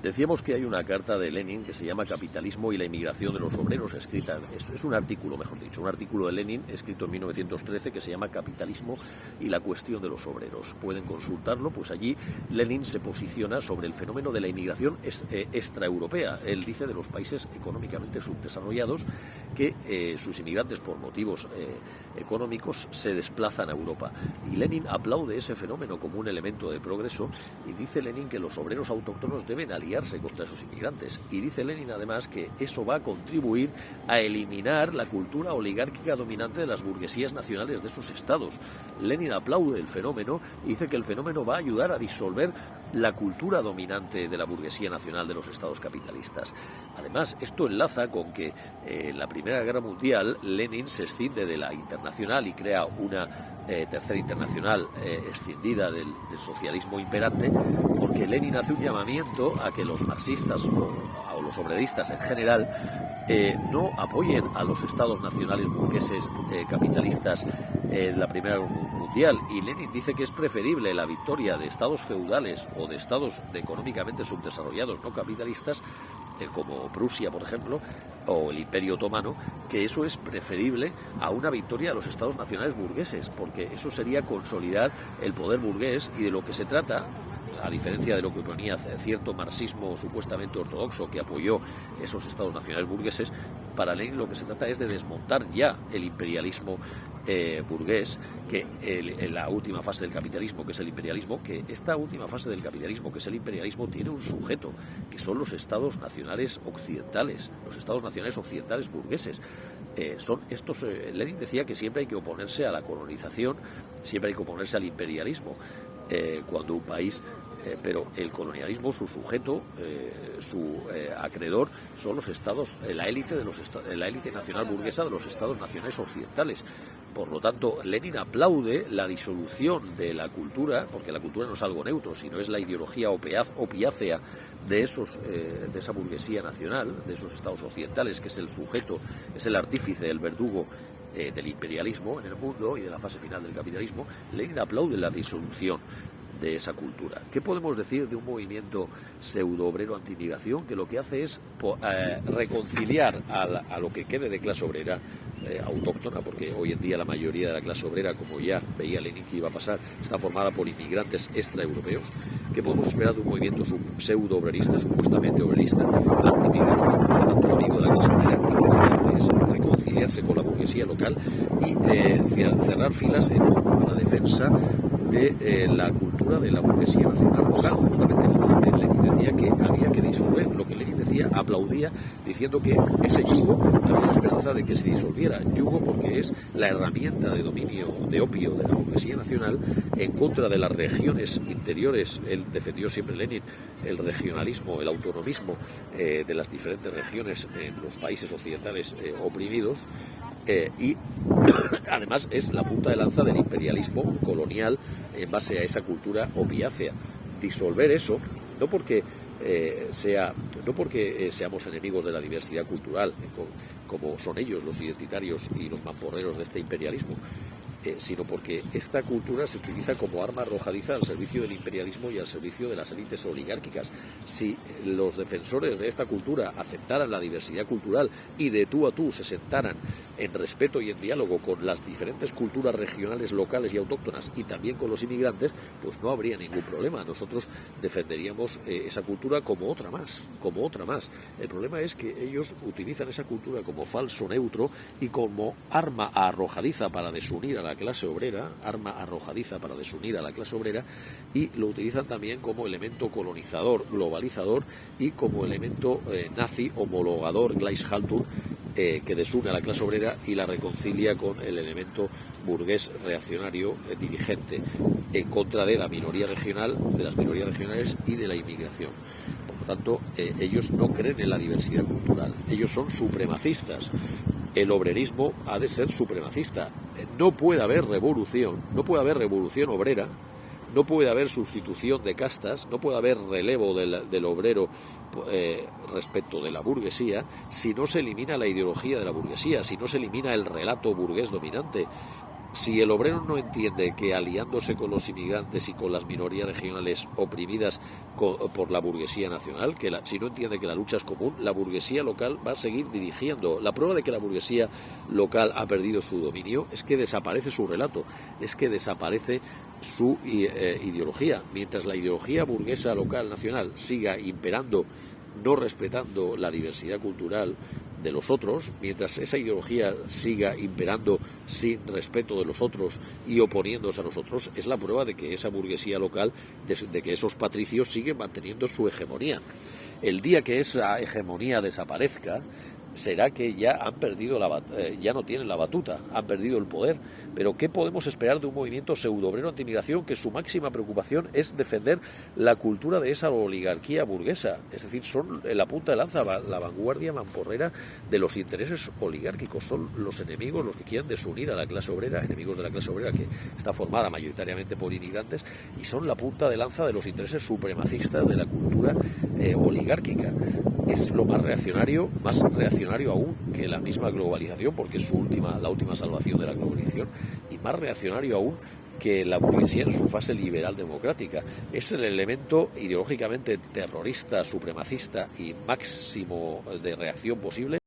Decíamos que hay una carta de Lenin que se llama Capitalismo y la inmigración de los obreros, escrita, es un artículo, mejor dicho, un artículo de Lenin escrito en 1913 que se llama Capitalismo y la cuestión de los obreros. Pueden consultarlo, pues allí Lenin se posiciona sobre el fenómeno de la inmigración extraeuropea. Él dice de los países económicamente subdesarrollados que sus inmigrantes por motivos económicos se desplazan a Europa. Y Lenin aplaude ese fenómeno como un elemento de progreso y dice Lenin que los obreros autóctonos deben aliarse contra esos inmigrantes. Y dice Lenin además que eso va a contribuir a eliminar la cultura oligárquica dominante de las burguesías nacionales de esos estados. Lenin aplaude el fenómeno y dice que el fenómeno va a ayudar a disolver la cultura dominante de la burguesía nacional de los estados capitalistas. Además, esto enlaza con que en la Primera Guerra Mundial Lenin se escinde de la internacional y crea una tercera internacional escindida del socialismo imperante, porque Lenin hace un llamamiento a que los marxistas o los obreristas en general no apoyen a los estados nacionales burgueses capitalistas en la Primera Guerra Mundial. Y Lenin dice que es preferible la victoria de estados feudales o de estados económicamente subdesarrollados no capitalistas, como Prusia, por ejemplo, o el Imperio Otomano, que eso es preferible a una victoria de los estados nacionales burgueses, porque eso sería consolidar el poder burgués. Y de lo que se trata, a diferencia de lo que ponía cierto marxismo supuestamente ortodoxo que apoyó esos estados nacionales burgueses, para Lenin lo que se trata es de desmontar ya el imperialismo burgués, que en la última fase del capitalismo, que es el imperialismo, que esta última fase del capitalismo, que es el imperialismo, tiene un sujeto, que son los estados nacionales occidentales, los estados nacionales occidentales burgueses. Son estos. Lenin decía que siempre hay que oponerse a la colonización, siempre hay que oponerse al imperialismo, cuando un país... pero el colonialismo, su sujeto, su acreedor, son los estados, la élite nacional burguesa de los estados nacionales occidentales. Por lo tanto, Lenin aplaude la disolución de la cultura, porque la cultura no es algo neutro, sino es la ideología opiácea de esa burguesía nacional, de esos estados occidentales, que es el sujeto, es el artífice, el verdugo del imperialismo en el mundo y de la fase final del capitalismo. Lenin aplaude la disolución de esa cultura. ¿Qué podemos decir de un movimiento pseudo-obrero anti-inmigración que lo que hace es reconciliar a lo que quede de clase obrera autóctona, porque hoy en día la mayoría de la clase obrera, como ya veía Lenin que iba a pasar, está formada por inmigrantes extraeuropeos? ¿Qué podemos esperar de un movimiento pseudo-obrerista, supuestamente obrerista, anti-inmigración, por lo tanto amigo de la clase obrera, y que lo que hace es reconciliarse con la burguesía local y cerrar filas en la defensa de la cultura de la burguesía nacional local? Justamente lo que Lenin decía que había que disolver, lo que Lenin decía, aplaudía, diciendo que ese yugo, había la esperanza de que se disolviera. Yugo porque es la herramienta de dominio de opio de la burguesía nacional en contra de las regiones interiores. Él defendió siempre, Lenin, el regionalismo, el autonomismo de las diferentes regiones en los países occidentales oprimidos. Y además es la punta de lanza del imperialismo colonial en base a esa cultura opiácea. Disolver eso, no porque seamos enemigos de la diversidad cultural, como son ellos los identitarios y los mamporreros de este imperialismo, sino porque esta cultura se utiliza como arma arrojadiza al servicio del imperialismo y al servicio de las élites oligárquicas. Si los defensores de esta cultura aceptaran la diversidad cultural y de tú a tú se sentaran en respeto y en diálogo con las diferentes culturas regionales, locales y autóctonas, y también con los inmigrantes, pues no habría ningún problema. Nosotros defenderíamos esa cultura como otra más. El problema es que ellos utilizan esa cultura como falso neutro y como arma arrojadiza para desunir a la clase obrera, y lo utilizan también como elemento colonizador, globalizador, y como elemento nazi homologador, Gleichschaltung, que desune a la clase obrera y la reconcilia con el elemento burgués reaccionario dirigente en contra de la minoría regional, de las minorías regionales y de la inmigración. Por lo tanto, ellos no creen en la diversidad cultural, ellos son supremacistas. El obrerismo ha de ser supremacista. No puede haber revolución obrera, no puede haber sustitución de castas, no puede haber relevo del obrero respecto de la burguesía si no se elimina la ideología de la burguesía, si no se elimina el relato burgués dominante. Si el obrero no entiende que aliándose con los inmigrantes y con las minorías regionales oprimidas por la burguesía nacional, si no entiende que la lucha es común, la burguesía local va a seguir dirigiendo. La prueba de que la burguesía local ha perdido su dominio es que desaparece su relato, es que desaparece su ideología. Mientras la ideología burguesa local nacional siga imperando, no respetando la diversidad cultural de los otros, mientras esa ideología siga imperando sin respeto de los otros y oponiéndose a nosotros, es la prueba de que esa burguesía local, de que esos patricios siguen manteniendo su hegemonía. El día que esa hegemonía desaparezca, será que ya han perdido ya no tienen la batuta, han perdido el poder. Pero ¿qué podemos esperar de un movimiento pseudo-obrero antimigración que su máxima preocupación es defender la cultura de esa oligarquía burguesa? Es decir, son la punta de lanza, la vanguardia mamporrera de los intereses oligárquicos. Son los enemigos, los que quieren desunir a la clase obrera, enemigos de la clase obrera que está formada mayoritariamente por inmigrantes, y son la punta de lanza de los intereses supremacistas de la cultura oligárquica. Es lo más reaccionario aún que la misma globalización, porque es la última salvación de la globalización, y más reaccionario aún que la burguesía en su fase liberal democrática. Es el elemento ideológicamente terrorista, supremacista y máximo de reacción posible